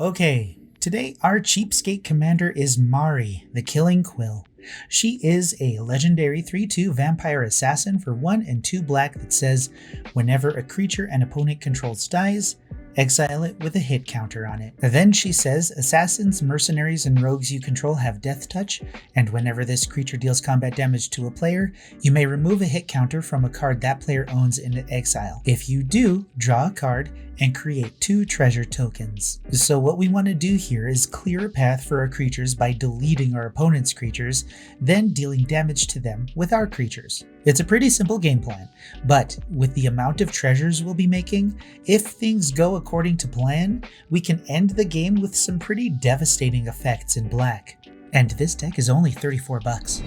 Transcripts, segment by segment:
Okay, today our cheapskate commander is Mari, the Killing Quill. She is a legendary 3/2 vampire assassin for 1 and 2 black that says, whenever a creature an opponent controls dies, exile it with a hit counter on it. Then she says, assassins, mercenaries, and rogues you control have death touch, and whenever this creature deals combat damage to a player, you may remove a hit counter from a card that player owns in exile. If you do, draw a card and create 2 treasure tokens. So what we want to do here is clear a path for our creatures by deleting our opponent's creatures, then dealing damage to them with our creatures. It's a pretty simple game plan, but with the amount of treasures we'll be making, if things go according to plan, we can end the game with some pretty devastating effects in black. And this deck is only $34.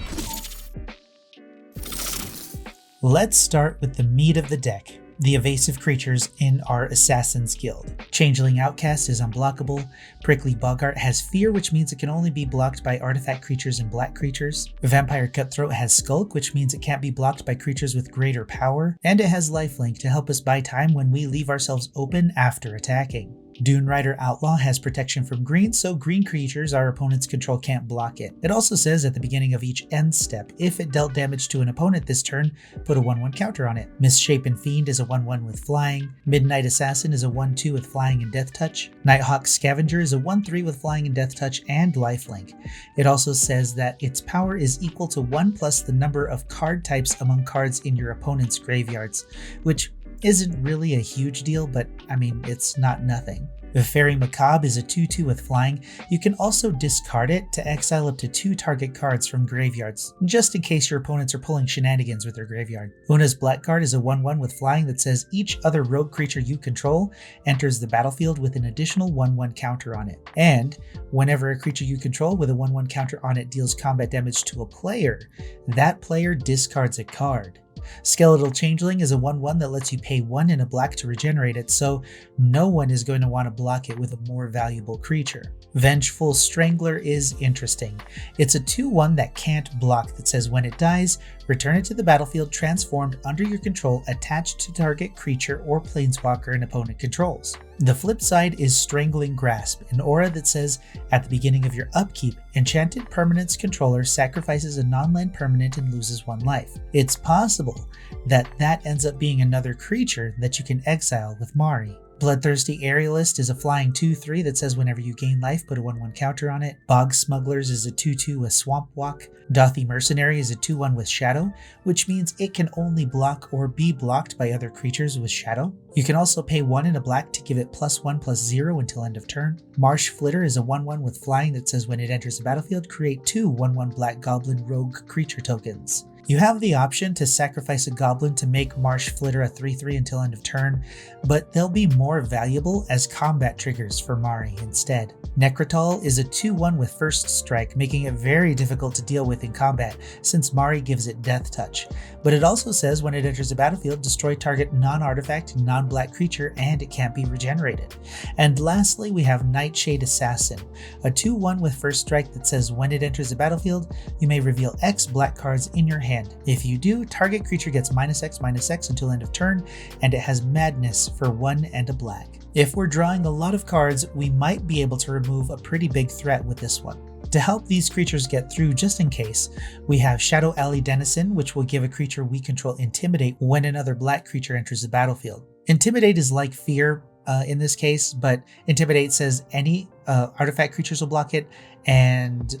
Let's start with the meat of the deck, the evasive creatures in our Assassin's Guild. Changeling Outcast is unblockable. Prickly Boggart has Fear, which means it can only be blocked by artifact creatures and black creatures. Vampire Cutthroat has Skulk, which means it can't be blocked by creatures with greater power. And it has Lifelink to help us buy time when we leave ourselves open after attacking. Dune Rider Outlaw has protection from green, so green creatures our opponent's control can't block it. It also says at the beginning of each end step, if it dealt damage to an opponent this turn, put a 1/1 counter on it. Misshapen Fiend is a 1/1 with flying. Midnight Assassin is a 1/2 with flying and death touch. Nighthawk Scavenger is a 1/3 with flying and death touch and lifelink. It also says that its power is equal to 1 plus the number of card types among cards in your opponent's graveyards, which isn't really a huge deal, but I mean, it's not nothing. The Fairy Macabre is a 2/2 with flying. You can also discard it to exile up to 2 target cards from graveyards, just in case your opponents are pulling shenanigans with their graveyard. Una's Blackguard is a 1/1 with flying that says each other rogue creature you control enters the battlefield with an additional 1/1 counter on it. And whenever a creature you control with a 1/1 counter on it deals combat damage to a player, that player discards a card. Skeletal Changeling is a 1/1 that lets you pay 1 and a black to regenerate it, so no one is going to want to block it with a more valuable creature. Vengeful Strangler is interesting. It's a 2/1 that can't block that says when it dies, return it to the battlefield transformed under your control attached to target creature or planeswalker an opponent controls. The flip side is Strangling Grasp, an aura that says at the beginning of your upkeep, enchanted permanent's controller sacrifices a non-land permanent and loses 1 life. It's possible that ends up being another creature that you can exile with Mari. Bloodthirsty Aerialist is a flying 2/3 that says whenever you gain life, put a 1/1 counter on it. Bog Smugglers is a 2/2 with Swamp Walk. Dothy Mercenary is a 2/1 with Shadow, which means it can only block or be blocked by other creatures with Shadow. You can also pay 1 and a black to give it +1/+0 until end of turn. Marsh Flitter is a 1/1 with flying that says when it enters the battlefield, create 2 1/1 Black Goblin Rogue creature tokens. You have the option to sacrifice a goblin to make Marsh Flitter a 3/3 until end of turn, but they'll be more valuable as combat triggers for Mari instead. Necrotal is a 2/1 with First Strike, making it very difficult to deal with in combat since Mari gives it death touch. But it also says when it enters the battlefield, destroy target non-artifact, non-black creature, and it can't be regenerated. And lastly, we have Nightshade Assassin, a 2/1 with First Strike that says when it enters the battlefield, you may reveal X black cards in your hand. If you do, target creature gets -X/-X until end of turn, and it has Madness for 1 and a black. If we're drawing a lot of cards, we might be able to remove a pretty big threat with this one. To help these creatures get through just in case, we have Shadow Alley Denizen, which will give a creature we control Intimidate when another black creature enters the battlefield. Intimidate is like Fear in this case, but Intimidate says any artifact creatures will block it, and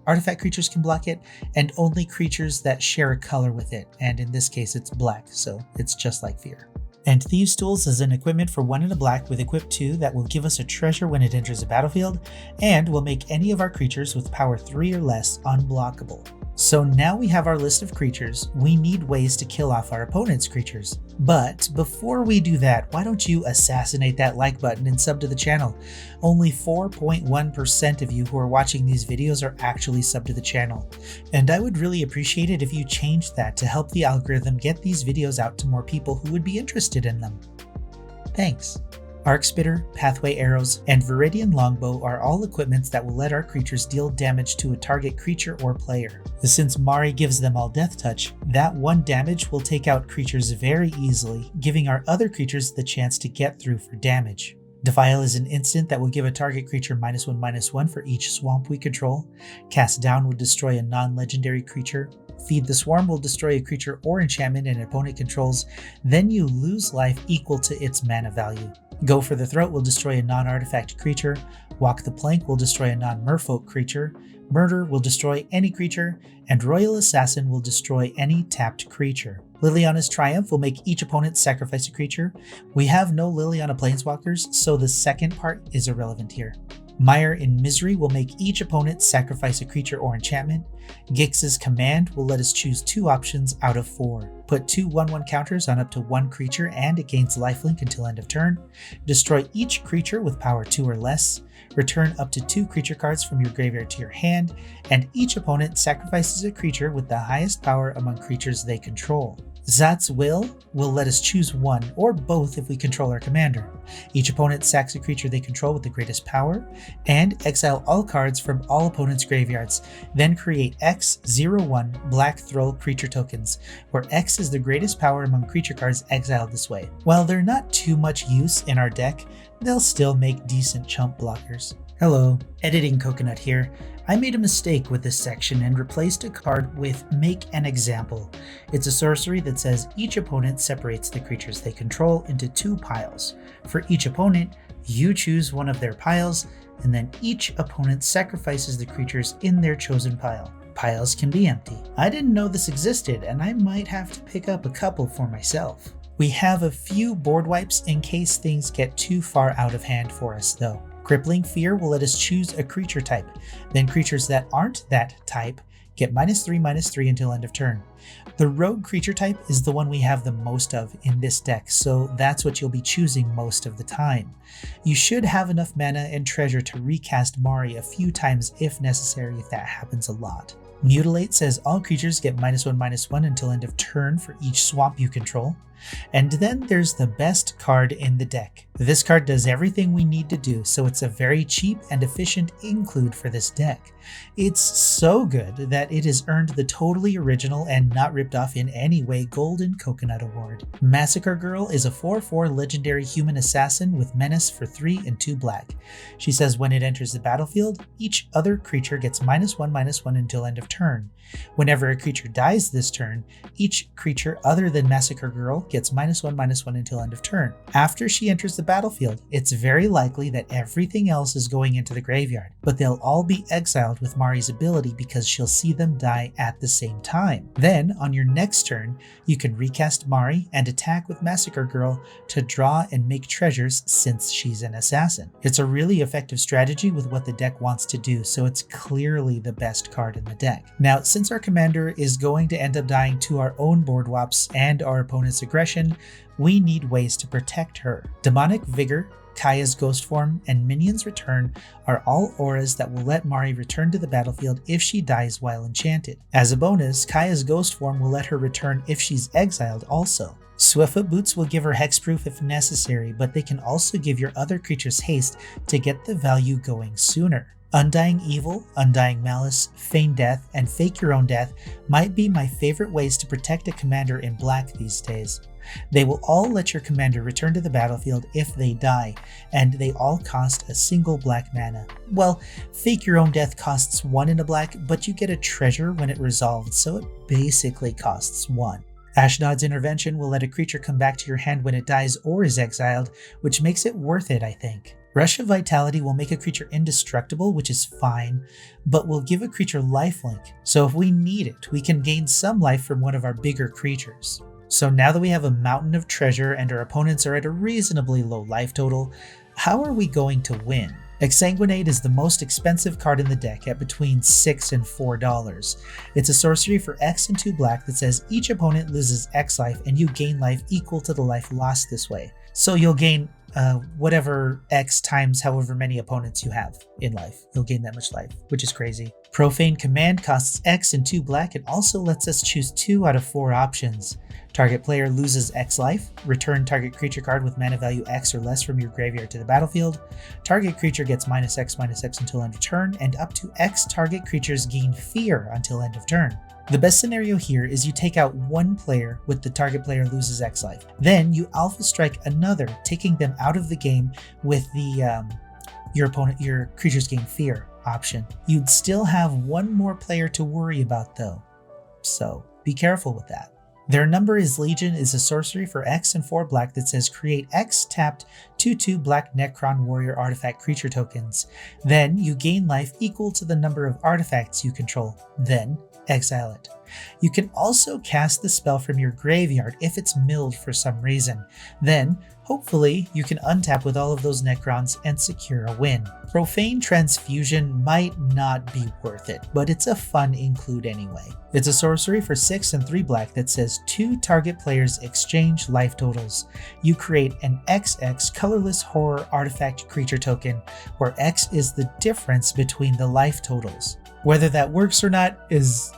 artifact creatures can block it, and only creatures that share a color with it, and in this case it's black, so it's just like Fear. And Thieves' Tools is an equipment for 1 and a black with equip 2 that will give us a treasure when it enters the battlefield, and will make any of our creatures with power 3 or less unblockable. So now we have our list of creatures, we need ways to kill off our opponent's creatures. But before we do that, why don't you assassinate that like button and sub to the channel? Only 4.1% of you who are watching these videos are actually subbed to the channel. And I would really appreciate it if you changed that to help the algorithm get these videos out to more people who would be interested in them. Thanks. Arc Spitter, Pathway Arrows, and Viridian Longbow are all equipments that will let our creatures deal damage to a target creature or player. Since Mari gives them all death touch, that 1 damage will take out creatures very easily, giving our other creatures the chance to get through for damage. Defile is an instant that will give a target creature -1/-1 for each swamp we control. Cast Down will destroy a non-legendary creature. Feed the Swarm will destroy a creature or enchantment an opponent controls, then you lose life equal to its mana value. Go for the Throat will destroy a non-artifact creature. Walk the Plank will destroy a non-merfolk creature. Murder will destroy any creature, and Royal Assassin will destroy any tapped creature. Liliana's Triumph will make each opponent sacrifice a creature. We have no Liliana Planeswalkers, so the second part is irrelevant here. Mire in Misery will make each opponent sacrifice a creature or enchantment. Gix's Command will let us choose 2 options out of 4. Put 2 1/1 counters on up to 1 creature and it gains lifelink until end of turn. Destroy each creature with power 2 or less. Return up to 2 creature cards from your graveyard to your hand, and each opponent sacrifices a creature with the highest power among creatures they control. Zat's Will let us choose 1 or both if we control our commander. Each opponent sacks a creature they control with the greatest power, and exile all cards from all opponents' graveyards. Then create X01 Black Thrall creature tokens, where X is the greatest power among creature cards exiled this way. While they're not too much use in our deck, they'll still make decent chump blockers. Hello, Editing Coconut here. I made a mistake with this section and replaced a card with Make an Example. It's a sorcery that says each opponent separates the creatures they control into 2 piles. For each opponent, you choose one of their piles, and then each opponent sacrifices the creatures in their chosen pile. Piles can be empty. I didn't know this existed, and I might have to pick up a couple for myself. We have a few board wipes in case things get too far out of hand for us though. Crippling Fear will let us choose a creature type. Then creatures that aren't that type get -3/-3 until end of turn. The rogue creature type is the one we have the most of in this deck, so that's what you'll be choosing most of the time. You should have enough mana and treasure to recast Mari a few times if necessary, if that happens a lot. Mutilate says all creatures get -1/-1 until end of turn for each swamp you control. And then there's the best card in the deck. This card does everything we need to do, so it's a very cheap and efficient include for this deck. It's so good that it has earned the totally original and not ripped off in any way Golden Coconut Award. Massacre Girl is a 4/4 legendary human assassin with menace for 3 and 2 black. She says when it enters the battlefield, each other creature gets -1/-1 until end of turn. Whenever a creature dies this turn, each creature other than Massacre Girl gets -1/-1 until end of turn. After she enters the battlefield, it's very likely that everything else is going into the graveyard, but they'll all be exiled with Mari's ability because she'll see them die at the same time. Then, on your next turn, you can recast Mari and attack with Massacre Girl to draw and make treasures since she's an assassin. It's a really effective strategy with what the deck wants to do, so it's clearly the best card in the deck. Now, since our commander is going to end up dying to our own board wops and our opponent's aggression, we need ways to protect her. Demonic Vigor, Kaya's Ghost Form, and Minions Return are all auras that will let Mari return to the battlefield if she dies while enchanted. As a bonus, Kaya's Ghost Form will let her return if she's exiled also. Swiftfoot Boots will give her hexproof if necessary, but they can also give your other creatures haste to get the value going sooner. Undying Evil, Undying Malice, Feign Death, and Fake Your Own Death might be my favorite ways to protect a commander in black these days. They will all let your commander return to the battlefield if they die, and they all cost a single black mana. Well, Fake Your Own Death costs 1 in a black, but you get a treasure when it resolves, so it basically costs 1. Ashnod's Intervention will let a creature come back to your hand when it dies or is exiled, which makes it worth it, I think. Rush of Vitality will make a creature indestructible, which is fine, but will give a creature lifelink, so if we need it, we can gain some life from one of our bigger creatures. So now that we have a mountain of treasure and our opponents are at a reasonably low life total, how are we going to win? Exsanguinate is the most expensive card in the deck at between $6 and $4. It's a sorcery for X and 2 black that says each opponent loses X life and you gain life equal to the life lost this way. So you'll gain whatever X times however many opponents you have in life. You'll gain that much life, which is crazy. Profane Command costs X and 2 black and also lets us choose 2 out of 4 options. Target player loses X life, return target creature card with mana value X or less from your graveyard to the battlefield. Target creature gets -X until end of turn, and up to X target creatures gain fear until end of turn. The best scenario here is you take out one player with the target player loses X life. Then you alpha strike another, taking them out of the game with the your creatures gain fear option. You'd still have one more player to worry about though, so be careful with that. Their Number is Legion is a sorcery for X and 4 black that says create X tapped 2/2 black Necron warrior artifact creature tokens. Then you gain life equal to the number of artifacts you control. Then exile it. You can also cast the spell from your graveyard if it's milled for some reason. Then, hopefully, you can untap with all of those Necrons and secure a win. Profane Transfusion might not be worth it, but it's a fun include anyway. It's a sorcery for 6 and 3 black that says 2 target players exchange life totals. You create an XX colorless horror artifact creature token, where X is the difference between the life totals. Whether that works or not is,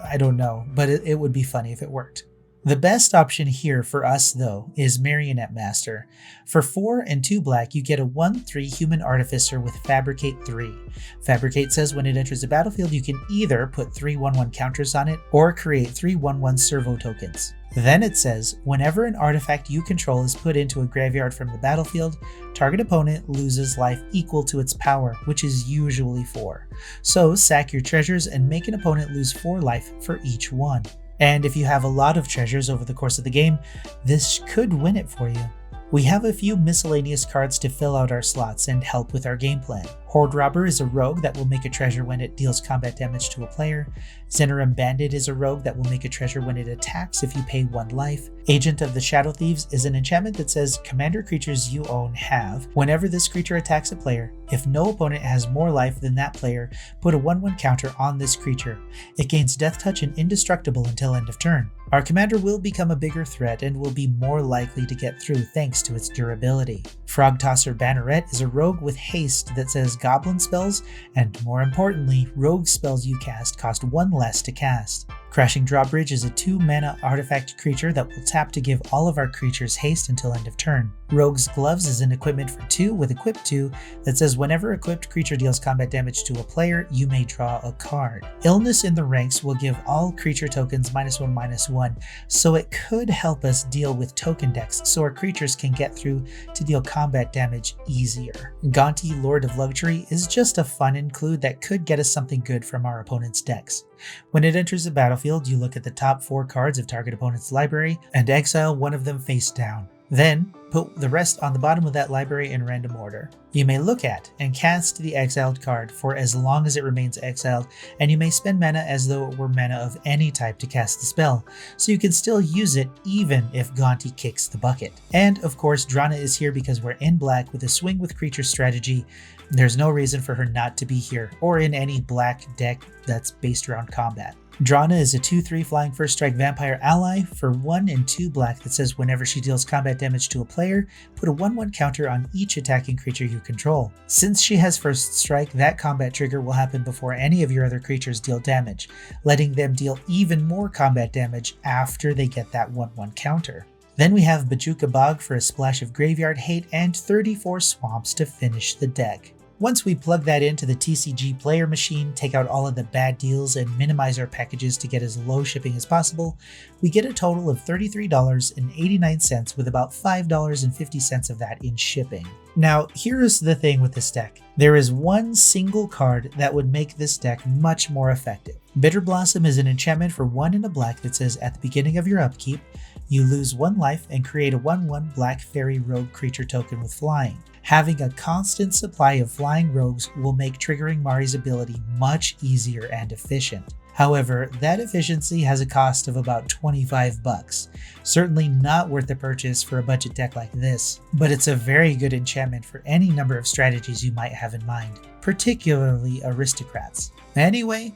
I don't know, but it would be funny if it worked. The best option here for us though is Marionette Master. For 4 and 2 black, you get a 1/3 Human Artificer with Fabricate 3. Fabricate says when it enters the battlefield, you can either put 3 1/1 counters on it or create 3 1/1 servo tokens. Then it says, whenever an artifact you control is put into a graveyard from the battlefield, target opponent loses life equal to its power, which is usually 4. So sack your treasures and make an opponent lose 4 life for each one. And if you have a lot of treasures over the course of the game, this could win it for you. We have a few miscellaneous cards to fill out our slots and help with our game plan. Horde Robber is a rogue that will make a treasure when it deals combat damage to a player. Zenorum Bandit is a rogue that will make a treasure when it attacks if you pay 1 life. Agent of the Shadow Thieves is an enchantment that says commander creatures you own have, whenever this creature attacks a player, if no opponent has more life than that player, put a 1/1 counter on this creature. It gains Death Touch and Indestructible until end of turn. Our commander will become a bigger threat and will be more likely to get through thanks to its durability. Frog Tosser Banneret is a rogue with haste that says goblin spells, and more importantly, rogue spells you cast cost 1 less to cast. Crashing Drawbridge is a 2-mana artifact creature that will tap to give all of our creatures haste until end of turn. Rogue's Gloves is an equipment for 2 with Equip 2 that says whenever equipped creature deals combat damage to a player, you may draw a card. Illness in the Ranks will give all creature tokens -1/-1, so it could help us deal with token decks so our creatures can get through to deal combat damage easier. Gaunty Lord of Luxury is just a fun include that could get us something good from our opponent's decks. When it enters the battlefield, you look at the top 4 cards of target opponent's library and exile one of them face down. Then, put the rest on the bottom of that library in random order. You may look at and cast the exiled card for as long as it remains exiled, and you may spend mana as though it were mana of any type to cast the spell, so you can still use it even if Gaunty kicks the bucket. And of course, Drana is here because we're in black with a swing with creature strategy. There's no reason for her not to be here, or in any black deck that's based around combat. Drana is a 2/3 flying first strike vampire ally for 1 and 2 black that says whenever she deals combat damage to a player, put a 1/1 counter on each attacking creature you control. Since she has first strike, that combat trigger will happen before any of your other creatures deal damage, letting them deal even more combat damage after they get that 1/1 counter. Then we have Bajuka Bog for a splash of graveyard hate and 34 swamps to finish the deck. Once we plug that into the TCG player machine, take out all of the bad deals, and minimize our packages to get as low shipping as possible, we get a total of $33.89 with about $5.50 of that in shipping. Now, here's the thing with this deck. There is one single card that would make this deck much more effective. Bitter Blossom is an enchantment for 1 and a black that says at the beginning of your upkeep, you lose 1 life and create a 1/1 black fairy rogue creature token with flying. Having a constant supply of flying rogues will make triggering Mari's ability much easier and efficient. However, that efficiency has a cost of about $25. Certainly not worth the purchase for a budget deck like this, but it's a very good enchantment for any number of strategies you might have in mind, particularly aristocrats. Anyway,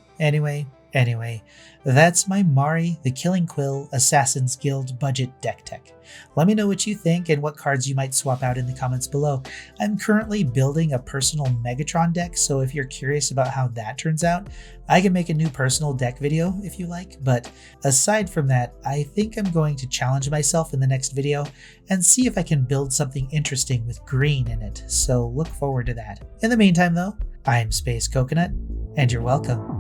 that's my Mari the Killing Quill Assassin's Guild budget deck tech. Let me know what you think and what cards you might swap out in the comments below. I'm currently building a personal Megatron deck, so if you're curious about how that turns out, I can make a new personal deck video if you like, but aside from that, I think I'm going to challenge myself in the next video and see if I can build something interesting with green in it, so look forward to that. In the meantime though, I'm Space Coconut, and you're welcome.